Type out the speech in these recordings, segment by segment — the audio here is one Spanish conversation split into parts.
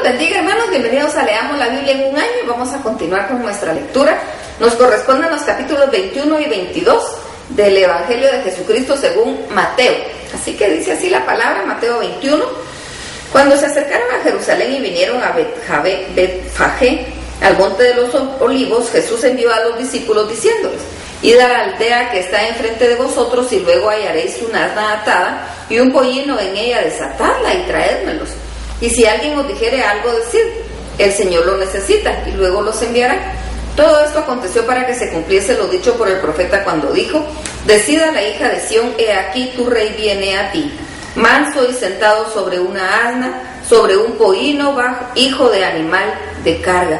bendiga, hermanos, bienvenidos a Leamos la Biblia en un año y vamos a continuar con nuestra lectura. Nos corresponden los capítulos 21 y 22 del Evangelio de Jesucristo según Mateo. Así que dice así la palabra, Mateo 21. Cuando se acercaron a Jerusalén y vinieron a Betfagé, al monte de los olivos, Jesús envió a los discípulos diciéndoles: id a la aldea que está enfrente de vosotros y luego hallaréis una asna atada y un pollino en ella, desatadla y traédmelos. Y si alguien os dijere algo, decid: el Señor lo necesita, y luego los enviará. Todo esto aconteció para que se cumpliese lo dicho por el profeta cuando dijo: decida la hija de Sión, he aquí tu rey viene a ti, manso y sentado sobre una asna, sobre un pollino, hijo de animal de carga.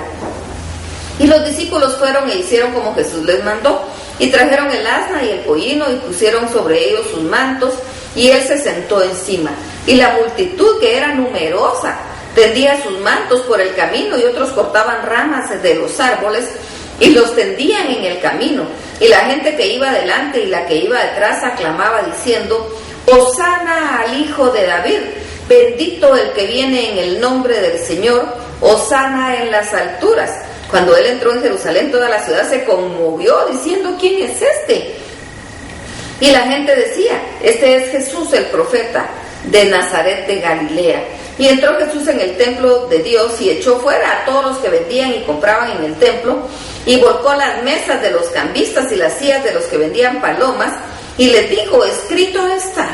Y los discípulos fueron e hicieron como Jesús les mandó, y trajeron el asna y el pollino y pusieron sobre ellos sus mantos, y él se sentó encima. Y la multitud, que era numerosa, tendía sus mantos por el camino, y otros cortaban ramas de los árboles y los tendían en el camino. Y la gente que iba delante y la que iba detrás aclamaba diciendo: Hosana al Hijo de David, bendito el que viene en el nombre del Señor, Hosana en las alturas. Cuando él entró en Jerusalén, toda la ciudad se conmovió diciendo: ¿quién es este? Y la gente decía: este es Jesús el profeta de Nazaret de Galilea. Y entró Jesús en el templo de Dios y echó fuera a todos los que vendían y compraban en el templo, y volcó las mesas de los cambistas y las sillas de los que vendían palomas, y les dijo: escrito está: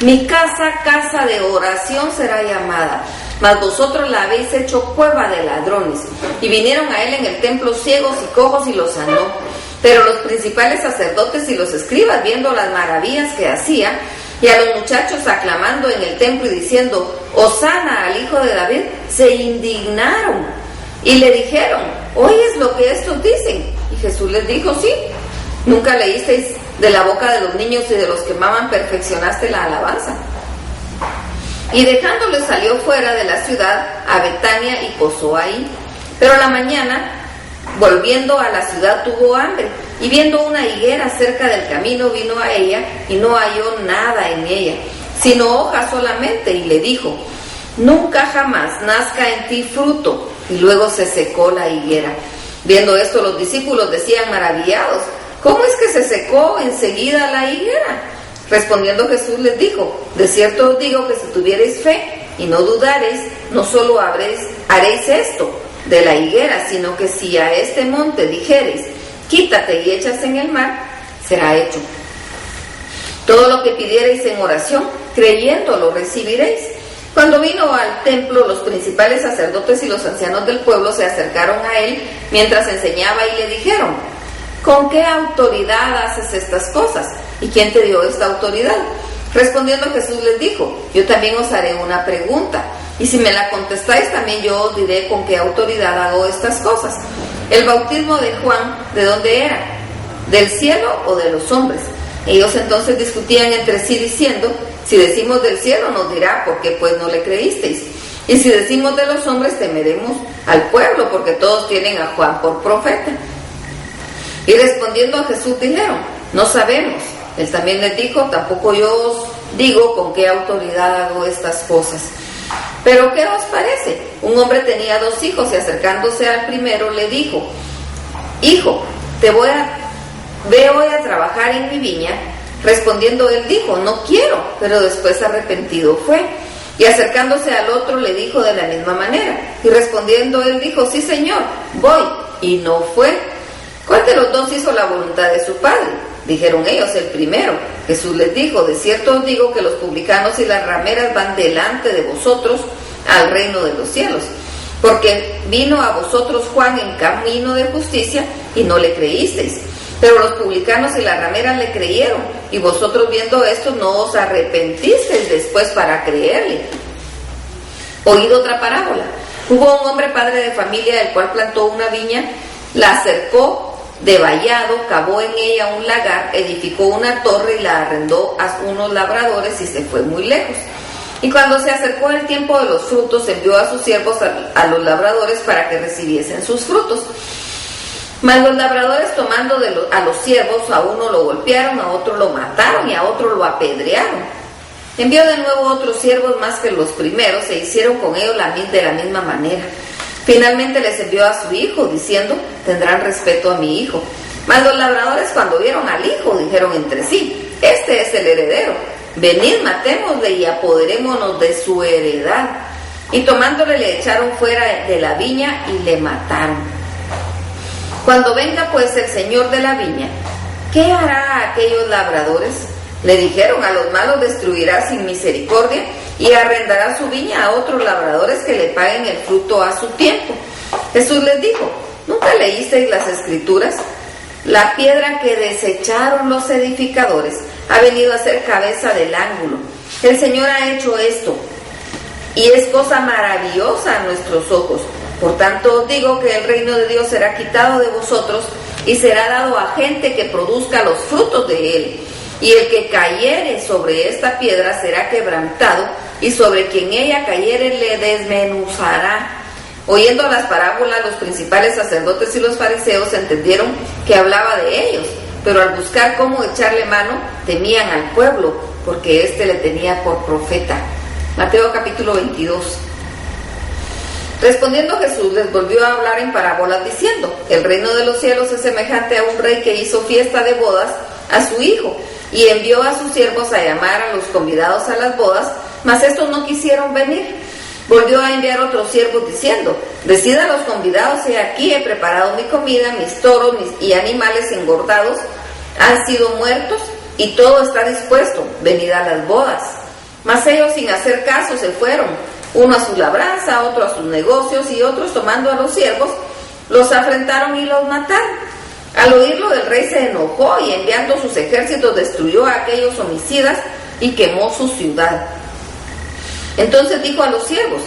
mi casa, casa de oración será llamada, mas vosotros la habéis hecho cueva de ladrones. Y vinieron a él en el templo ciegos y cojos y los sanó. Pero los principales sacerdotes y los escribas, viendo las maravillas que hacía, y a los muchachos aclamando en el templo y diciendo: Hosana al Hijo de David, se indignaron y le dijeron: ¿oyes lo que estos dicen? Y Jesús les dijo: sí, nunca leísteis de la boca de los niños y de los que maman perfeccionaste la alabanza. Y dejándoles salió fuera de la ciudad a Betania y posó ahí. Pero a la mañana, volviendo a la ciudad, tuvo hambre, y viendo una higuera cerca del camino, vino a ella y no halló nada en ella, sino hojas solamente, y le dijo: nunca jamás nazca en ti fruto. Y luego se secó la higuera. Viendo esto, los discípulos decían maravillados: ¿cómo es que se secó enseguida la higuera? Respondiendo Jesús les dijo: de cierto os digo que si tuviereis fe y no dudareis, no solo haréis esto de la higuera, sino que si a este monte dijereis: quítate y échase en el mar, será hecho. Todo lo que pidiereis en oración, creyendo lo recibiréis. Cuando vino al templo, los principales sacerdotes y los ancianos del pueblo se acercaron a él mientras enseñaba y le dijeron: ¿con qué autoridad haces estas cosas? ¿Y quién te dio esta autoridad? Respondiendo Jesús les dijo: yo también os haré una pregunta, y si me la contestáis, también yo os diré con qué autoridad hago estas cosas. El bautismo de Juan, ¿de dónde era? ¿Del cielo o de los hombres? Ellos entonces discutían entre sí diciendo: si decimos del cielo, nos dirá: ¿por qué pues no le creísteis? Y si decimos de los hombres, temeremos al pueblo, porque todos tienen a Juan por profeta. Y respondiendo a Jesús dijeron: no sabemos. Él también les dijo: tampoco yo os digo con qué autoridad hago estas cosas. ¿Pero qué os parece? Un hombre tenía 2 hijos, y acercándose al primero le dijo: hijo, ve hoy a trabajar en mi viña. Respondiendo él dijo: no quiero, pero después arrepentido fue. Y acercándose al otro le dijo de la misma manera. Y respondiendo él dijo: sí, Señor, voy. Y no fue. ¿Cuál de los 2 hizo la voluntad de su padre? Dijeron ellos: el primero. Jesús les dijo: de cierto os digo que los publicanos y las rameras van delante de vosotros al reino de los cielos. Porque vino a vosotros Juan en camino de justicia y no le creísteis, pero los publicanos y las rameras le creyeron, y vosotros viendo esto no os arrepentisteis después para creerle. Oíd otra parábola. Hubo un hombre padre de familia, el cual plantó una viña, la cercó de vallado, cavó en ella un lagar, edificó una torre y la arrendó a unos labradores y se fue muy lejos. Y cuando se acercó el tiempo de los frutos, envió a sus siervos a los labradores para que recibiesen sus frutos. Mas los labradores, tomando a los siervos, a uno lo golpearon, a otro lo mataron y a otro lo apedrearon. Envió de nuevo otros siervos más que los primeros, e hicieron con ellos de la misma manera. Finalmente les envió a su hijo, diciendo: tendrán respeto a mi hijo. Mas los labradores, cuando vieron al hijo, dijeron entre sí: este es el heredero, venid, matémosle y apoderémonos de su heredad. Y tomándole, le echaron fuera de la viña y le mataron. Cuando venga pues el señor de la viña, ¿qué hará a aquellos labradores? Le dijeron: a los malos destruirá sin misericordia y arrendará su viña a otros labradores que le paguen el fruto a su tiempo. Jesús les dijo: ¿nunca leísteis las Escrituras? La piedra que desecharon los edificadores ha venido a ser cabeza del ángulo. El Señor ha hecho esto, y es cosa maravillosa a nuestros ojos. Por tanto os digo que el reino de Dios será quitado de vosotros y será dado a gente que produzca los frutos de él. Y el que cayere sobre esta piedra será quebrantado, y sobre quien ella cayere le desmenuzará. Oyendo las parábolas, los principales sacerdotes y los fariseos entendieron que hablaba de ellos, pero al buscar cómo echarle mano, temían al pueblo, porque éste le tenía por profeta. Mateo capítulo 22. Respondiendo Jesús les volvió a hablar en parábolas diciendo: el reino de los cielos es semejante a un rey que hizo fiesta de bodas a su hijo, y envió a sus siervos a llamar a los convidados a las bodas, mas estos no quisieron venir. Volvió a enviar otros siervos diciendo: decid a los convidados: he aquí, he preparado mi comida, mis toros y animales engordados han sido muertos, y todo está dispuesto, venid a las bodas. Mas ellos, sin hacer caso, se fueron, uno a su labranza, otro a sus negocios, y otros, tomando a los siervos, los afrentaron y los mataron. Al oírlo, el rey se enojó, y enviando sus ejércitos destruyó a aquellos homicidas y quemó su ciudad. Entonces dijo a los siervos: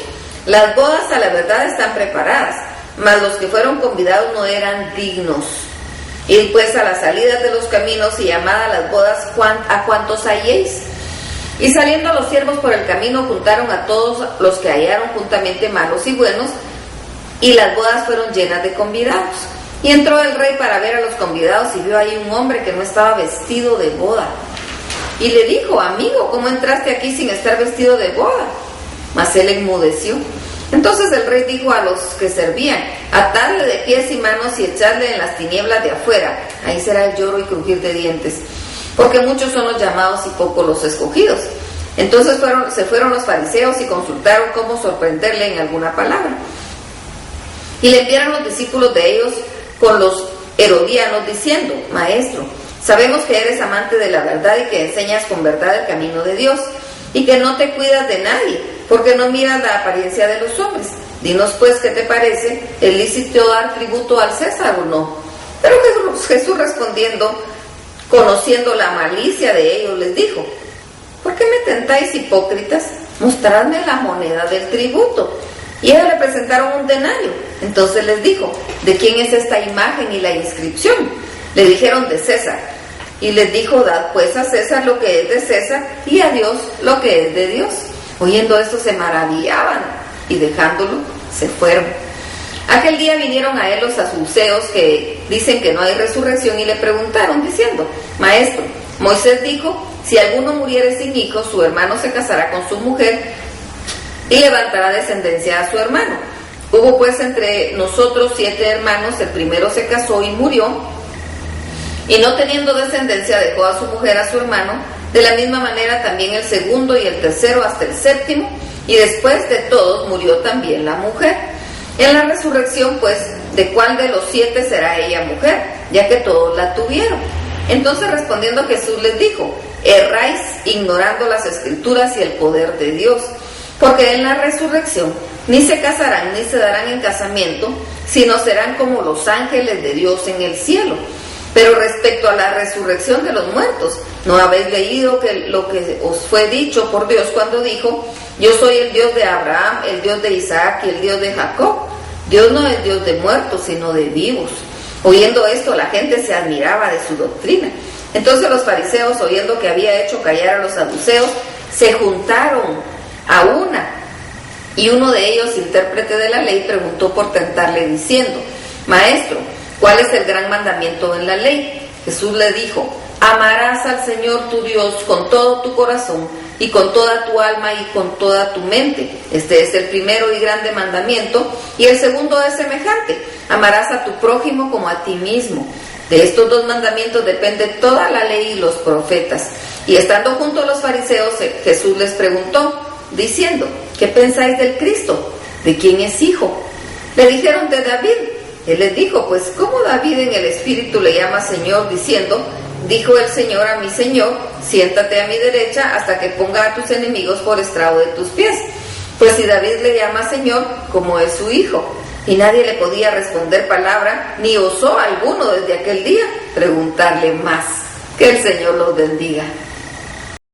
las bodas a la verdad están preparadas, mas los que fueron convidados no eran dignos. Id pues a las salidas de los caminos y llamad a las bodas a cuantos halléis. Y saliendo los siervos por el camino, juntaron a todos los que hallaron juntamente, malos y buenos, y las bodas fueron llenas de convidados. Y entró el rey para ver a los convidados, y vio ahí un hombre que no estaba vestido de boda. Y le dijo: amigo, ¿cómo entraste aquí sin estar vestido de boda? Mas él enmudeció. Entonces el rey dijo a los que servían: atadle de pies y manos y echadle en las tinieblas de afuera, ahí será el lloro y crujir de dientes, porque muchos son los llamados y pocos los escogidos. Entonces se fueron los fariseos y consultaron cómo sorprenderle en alguna palabra. Y le enviaron los discípulos de ellos con los herodianos diciendo: maestro, sabemos que eres amante de la verdad y que enseñas con verdad el camino de Dios, y que no te cuidas de nadie, porque no miras la apariencia de los hombres. Dinos pues, ¿qué te parece? ¿Es lícito dar tributo al César o no? Pero Jesús respondiendo, conociendo la malicia de ellos, les dijo: ¿por qué me tentáis, hipócritas? Mostradme la moneda del tributo. Y ellos le presentaron un denario. Entonces les dijo: ¿de quién es esta imagen y la inscripción? Le dijeron: de César. Y les dijo: dad pues a César lo que es de César, y a Dios lo que es de Dios. Oyendo esto se maravillaban, y dejándolo se fueron. Aquel día vinieron a él los saduceos, que dicen que no hay resurrección, y le preguntaron diciendo: maestro, Moisés dijo: si alguno muriere sin hijos, su hermano se casará con su mujer y levantará descendencia a su hermano. Hubo pues entre nosotros 7 hermanos, el primero se casó y murió, y no teniendo descendencia dejó a su mujer a su hermano. De la misma manera también el segundo y el tercero hasta el séptimo, y después de todos murió también la mujer. En la resurrección pues, ¿de cuál de los 7 será ella mujer? Ya que todos la tuvieron. Entonces respondiendo Jesús les dijo: erráis ignorando las Escrituras y el poder de Dios, porque en la resurrección ni se casarán ni se darán en casamiento, sino serán como los ángeles de Dios en el cielo. Pero respecto a la resurrección de los muertos, ¿no habéis leído que lo que os fue dicho por Dios cuando dijo: yo soy el Dios de Abraham, el Dios de Isaac y el Dios de Jacob? Dios no es Dios de muertos, sino de vivos. Oyendo esto, la gente se admiraba de su doctrina. Entonces los fariseos, oyendo que había hecho callar a los saduceos, se juntaron a una, y uno de ellos, intérprete de la ley, preguntó por tentarle diciendo: maestro, ¿cuál es el gran mandamiento en la ley? Jesús le dijo: amarás al Señor tu Dios con todo tu corazón y con toda tu alma y con toda tu mente. Este es el primero y grande mandamiento, y el segundo es semejante: amarás a tu prójimo como a ti mismo. De estos dos mandamientos depende toda la ley y los profetas. Y estando junto a los fariseos, Jesús les preguntó, diciendo: ¿qué pensáis del Cristo? ¿De quién es hijo? Le dijeron: de David. Él les dijo: pues ¿cómo David en el Espíritu le llama Señor, diciendo: dijo el Señor a mi Señor, siéntate a mi derecha hasta que ponga a tus enemigos por estrado de tus pies? Pues si David le llama Señor, ¿cómo es su hijo? Y nadie le podía responder palabra, ni osó alguno desde aquel día preguntarle más. Que el Señor los bendiga.